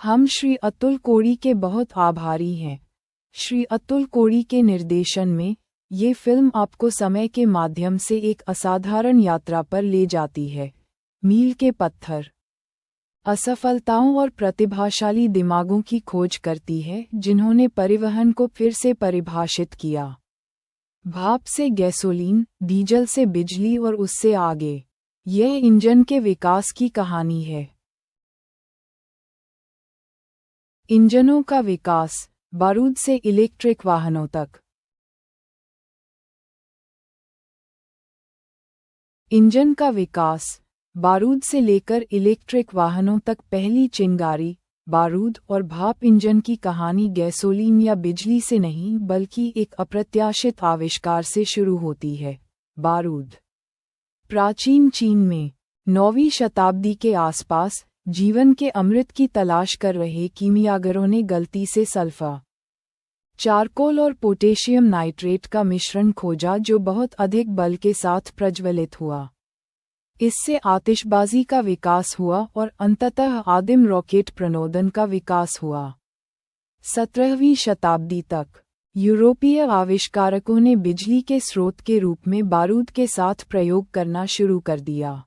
हम श्री अतुल कोड़ी के बहुत आभारी हैं। श्री अतुल कोड़ी के निर्देशन में ये फिल्म आपको समय के माध्यम से एक असाधारण यात्रा पर ले जाती है। मील के पत्थर असफलताओं और प्रतिभाशाली दिमागों की खोज करती है जिन्होंने परिवहन को फिर से परिभाषित किया। भाप से गैसोलीन, डीजल से बिजली और उससे आगे। यह इंजन के विकास की कहानी है। इंजनों का विकास, बारूद से इलेक्ट्रिक वाहनों तक। इंजन का विकास, बारूद से लेकर इलेक्ट्रिक वाहनों तक। पहली चिंगारी, बारूद और भाप इंजन की कहानी गैसोलीन या बिजली से नहीं बल्कि एक अप्रत्याशित आविष्कार से शुरू होती है। बारूद प्राचीन चीन में 9वीं शताब्दी के आसपास जीवन के अमृत की तलाश कर रहे कीमियागरों ने गलती से सल्फर, चारकोल और पोटेशियम नाइट्रेट का मिश्रण खोजा जो बहुत अधिक बल के साथ प्रज्वलित हुआ। इससे आतिशबाजी का विकास हुआ और अंततः आदिम रॉकेट प्रणोदन का विकास हुआ। 17वीं शताब्दी तक यूरोपीय आविष्कारकों ने बिजली के स्रोत के रूप में बारूद के साथ प्रयोग करना शुरू कर दिया।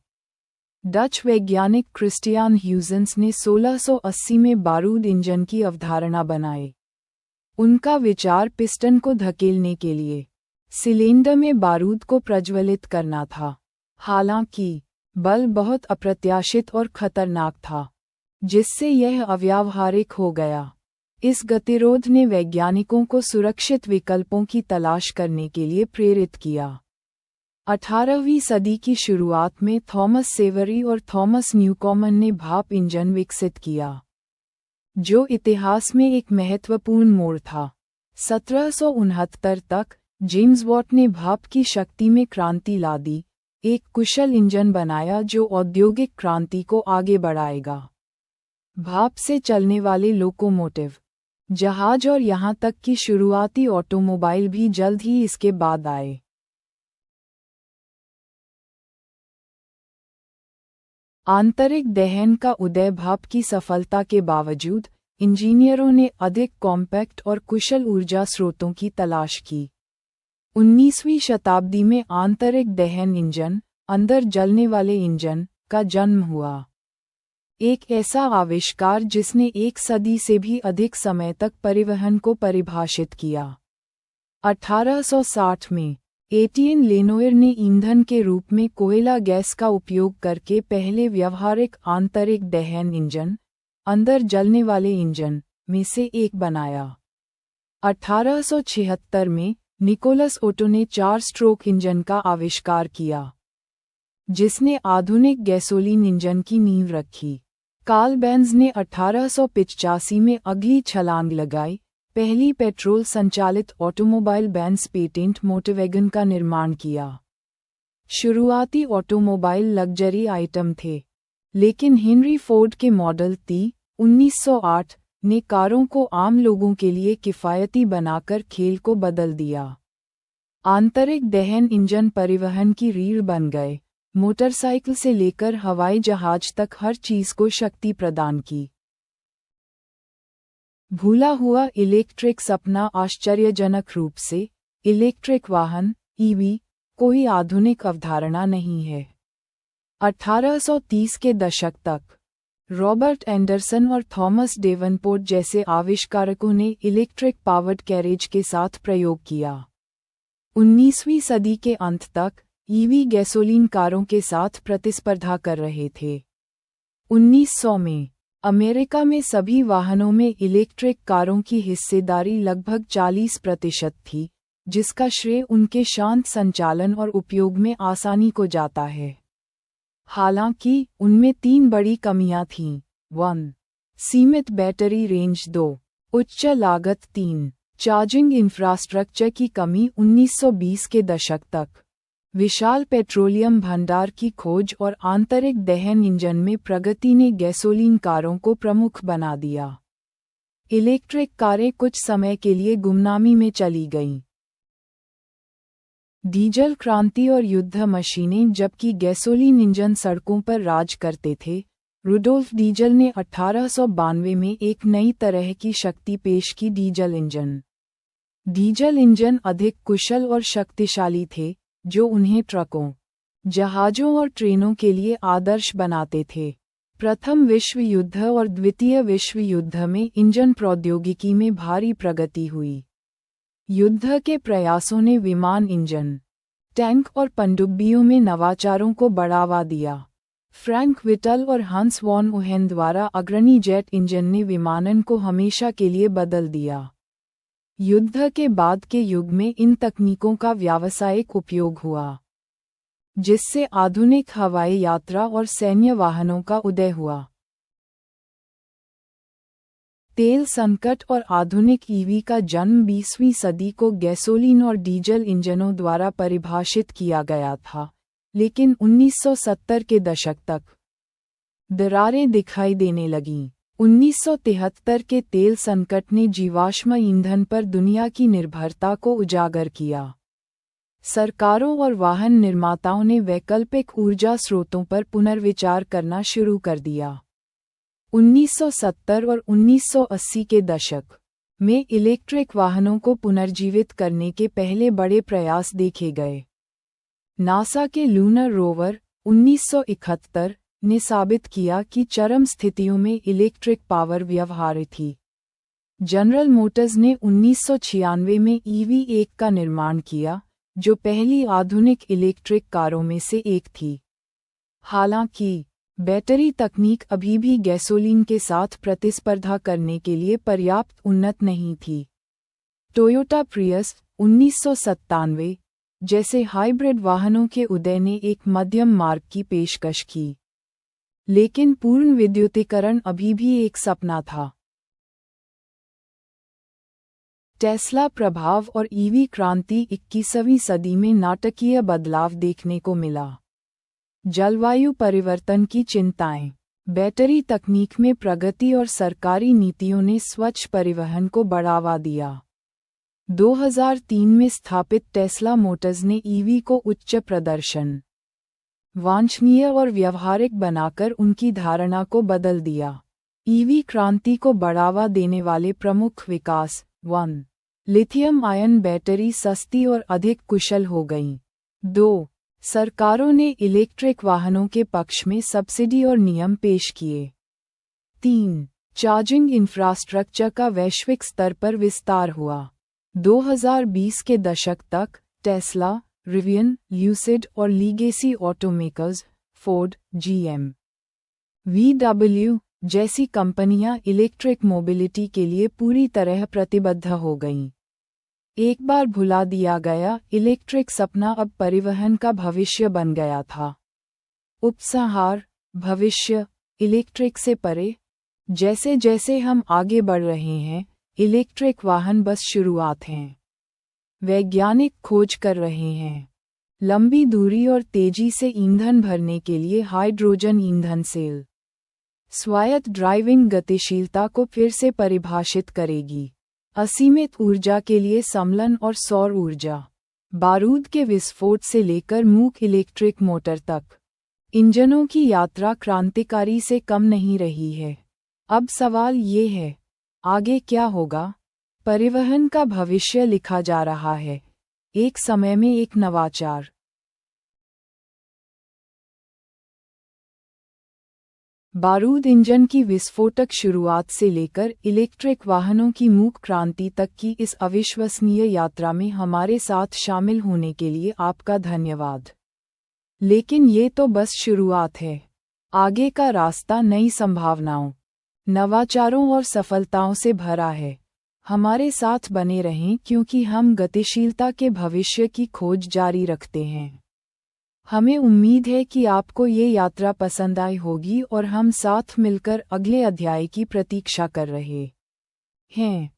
डच वैज्ञानिक क्रिस्टियान ह्यूजेंस ने 1680 में बारूद इंजन की अवधारणा बनाई। उनका विचार पिस्टन को धकेलने के लिए सिलेंडर में बारूद को प्रज्वलित करना था। हालांकि बल बहुत अप्रत्याशित और खतरनाक था, जिससे यह अव्यावहारिक हो गया। इस गतिरोध ने वैज्ञानिकों को सुरक्षित विकल्पों की तलाश करने के लिए प्रेरित किया। 18वीं सदी की शुरुआत में थॉमस सेवरी और थॉमस न्यूकॉमन ने भाप इंजन विकसित किया, जो इतिहास में एक महत्वपूर्ण मोड़ था। 1769 तक जेम्स वॉट ने भाप की शक्ति में क्रांति ला दी, एक कुशल इंजन बनाया जो औद्योगिक क्रांति को आगे बढ़ाएगा। भाप से चलने वाले लोकोमोटिव, जहाज और यहां तक कि शुरुआती ऑटोमोबाइल भी जल्द ही इसके बाद आए। आंतरिक दहन का उदय। भाप की सफलता के बावजूद इंजीनियरों ने अधिक कॉम्पैक्ट और कुशल ऊर्जा स्रोतों की तलाश की। 19वीं शताब्दी में आंतरिक दहन इंजन, अंदर जलने वाले इंजन, का जन्म हुआ। एक ऐसा आविष्कार जिसने एक सदी से भी अधिक समय तक परिवहन को परिभाषित किया। 1860 में एटियन लेनोयर ने ईंधन के रूप में कोयला गैस का उपयोग करके पहले व्यावहारिक आंतरिक दहन इंजन, अंदर जलने वाले इंजन, में से एक बनाया। 1876 में निकोलस ओटो ने 4 स्ट्रोक इंजन का आविष्कार किया, जिसने आधुनिक गैसोलीन इंजन की नींव रखी। कार्ल बेंज ने 1885 में अगली छलांग लगाई, पहली पेट्रोल संचालित ऑटोमोबाइल बेंज पेटेंट मोटरवैगन का निर्माण किया। शुरुआती ऑटोमोबाइल लग्जरी आइटम थे, लेकिन हेनरी फोर्ड के मॉडल टी 1908 ने कारों को आम लोगों के लिए किफ़ायती बनाकर खेल को बदल दिया। आंतरिक दहन इंजन परिवहन की रीढ़ बन गए, मोटरसाइकिल से लेकर हवाई जहाज तक हर चीज को शक्ति प्रदान की। भूला हुआ इलेक्ट्रिक सपना। आश्चर्यजनक रूप से इलेक्ट्रिक वाहन ईवी कोई आधुनिक अवधारणा नहीं है। 1830 के दशक तक रॉबर्ट एंडरसन और थॉमस डेवनपोर्ट जैसे आविष्कारकों ने इलेक्ट्रिक पावर्ड कैरेज के साथ प्रयोग किया। 19वीं सदी के अंत तक ईवी गैसोलीन कारों के साथ प्रतिस्पर्धा कर रहे थे। 1900 में अमेरिका में सभी वाहनों में इलेक्ट्रिक कारों की हिस्सेदारी लगभग 40% थी, जिसका श्रेय उनके शांत संचालन और उपयोग में आसानी को जाता है। हालांकि उनमें 3 बड़ी कमियां थीं। 1. सीमित बैटरी रेंज। 2. उच्च लागत। 3. चार्जिंग इंफ्रास्ट्रक्चर की कमी। 1920 के दशक तक विशाल पेट्रोलियम भंडार की खोज और आंतरिक दहन इंजन में प्रगति ने गैसोलीन कारों को प्रमुख बना दिया। इलेक्ट्रिक कारें कुछ समय के लिए गुमनामी में चली गईं। डीजल क्रांति और युद्ध मशीनें। जबकि गैसोलीन इंजन सड़कों पर राज करते थे, रुडोल्फ डीजल ने 1892 में एक नई तरह की शक्ति पेश की, डीजल इंजन। डीजल इंजन अधिक कुशल और शक्तिशाली थे, जो उन्हें ट्रकों, जहाज़ों और ट्रेनों के लिए आदर्श बनाते थे। प्रथम विश्व युद्ध और द्वितीय विश्व युद्ध में इंजन प्रौद्योगिकी में भारी प्रगति हुई। युद्ध के प्रयासों ने विमान इंजन, टैंक और पनडुब्बियों में नवाचारों को बढ़ावा दिया। फ्रैंक विटल और हंस वॉन ओहेन द्वारा अग्रणी जेट इंजन ने विमानन को हमेशा के लिए बदल दिया। युद्ध के बाद के युग में इन तकनीकों का व्यावसायिक उपयोग हुआ, जिससे आधुनिक हवाई यात्रा और सैन्य वाहनों का उदय हुआ। तेल संकट और आधुनिक ईवी का जन्म 20वीं सदी को गैसोलीन और डीजल इंजनों द्वारा परिभाषित किया गया था, लेकिन 1970 के दशक तक दरारें दिखाई देने लगीं। 1973 के तेल संकट ने जीवाश्म ईंधन पर दुनिया की निर्भरता को उजागर किया। सरकारों और वाहन निर्माताओं ने वैकल्पिक ऊर्जा स्रोतों पर पुनर्विचार करना शुरू कर दिया। 1970 और 1980 के दशक में इलेक्ट्रिक वाहनों को पुनर्जीवित करने के पहले बड़े प्रयास देखे गए। नासा के लूनर रोवर 1971 ने साबित किया कि चरम स्थितियों में इलेक्ट्रिक पावर व्यवहार्य थी। जनरल मोटर्स ने 1996 में EV1 का निर्माण किया, जो पहली आधुनिक इलेक्ट्रिक कारों में से एक थी। हालांकि बैटरी तकनीक अभी भी गैसोलीन के साथ प्रतिस्पर्धा करने के लिए पर्याप्त उन्नत नहीं थी। टोयोटा प्रियस 1997 जैसे हाइब्रिड वाहनों के उदय ने एक मध्यम मार्ग की पेशकश की, लेकिन पूर्ण विद्युतीकरण अभी भी एक सपना था। टेस्ला प्रभाव और ईवी क्रांति 21वीं सदी में नाटकीय बदलाव देखने को मिला। जलवायु परिवर्तन की चिंताएं, बैटरी तकनीक में प्रगति और सरकारी नीतियों ने स्वच्छ परिवहन को बढ़ावा दिया। 2003 में स्थापित टेस्ला मोटर्स ने ईवी को उच्च प्रदर्शन, वांछनीय और व्यवहारिक बनाकर उनकी धारणा को बदल दिया। ईवी क्रांति को बढ़ावा देने वाले प्रमुख विकास 1. लिथियम आयन बैटरी सस्ती और अधिक कुशल हो गईं। 2. सरकारों ने इलेक्ट्रिक वाहनों के पक्ष में सब्सिडी और नियम पेश किए। 3. चार्जिंग इंफ्रास्ट्रक्चर का वैश्विक स्तर पर विस्तार हुआ। 2020 के दशक तक टेस्ला, रिवियन, ल्यूसिड और लीगेसी ऑटोमेकर्स, फोर्ड, GM, VW जैसी कंपनियां इलेक्ट्रिक मोबिलिटी के लिए पूरी तरह प्रतिबद्ध हो गईं। एक बार भुला दिया गया इलेक्ट्रिक सपना अब परिवहन का भविष्य बन गया था। उपसंहार, भविष्य इलेक्ट्रिक से परे। जैसे जैसे हम आगे बढ़ रहे हैं, इलेक्ट्रिक वाहन बस शुरुआत हैं। वैज्ञानिक खोज कर रहे हैं लंबी दूरी और तेजी से ईंधन भरने के लिए हाइड्रोजन ईंधन सेल। स्वायत्त ड्राइविंग गतिशीलता को फिर से परिभाषित करेगी। असीमित ऊर्जा के लिए समलन और सौर ऊर्जा। बारूद के विस्फोट से लेकर मूक इलेक्ट्रिक मोटर तक, इंजनों की यात्रा क्रांतिकारी से कम नहीं रही है। अब सवाल ये है, आगे क्या होगा? परिवहन का भविष्य लिखा जा रहा है, एक समय में एक नवाचार। बारूद इंजन की विस्फोटक शुरुआत से लेकर इलेक्ट्रिक वाहनों की मूक क्रांति तक की इस अविश्वसनीय यात्रा में हमारे साथ शामिल होने के लिए आपका धन्यवाद। लेकिन ये तो बस शुरुआत है। आगे का रास्ता नई संभावनाओं, नवाचारों और सफलताओं से भरा है। हमारे साथ बने रहें क्योंकि हम गतिशीलता के भविष्य की खोज जारी रखते हैं। हमें उम्मीद है कि आपको ये यात्रा पसंद आई होगी और हम साथ मिलकर अगले अध्याय की प्रतीक्षा कर रहे हैं।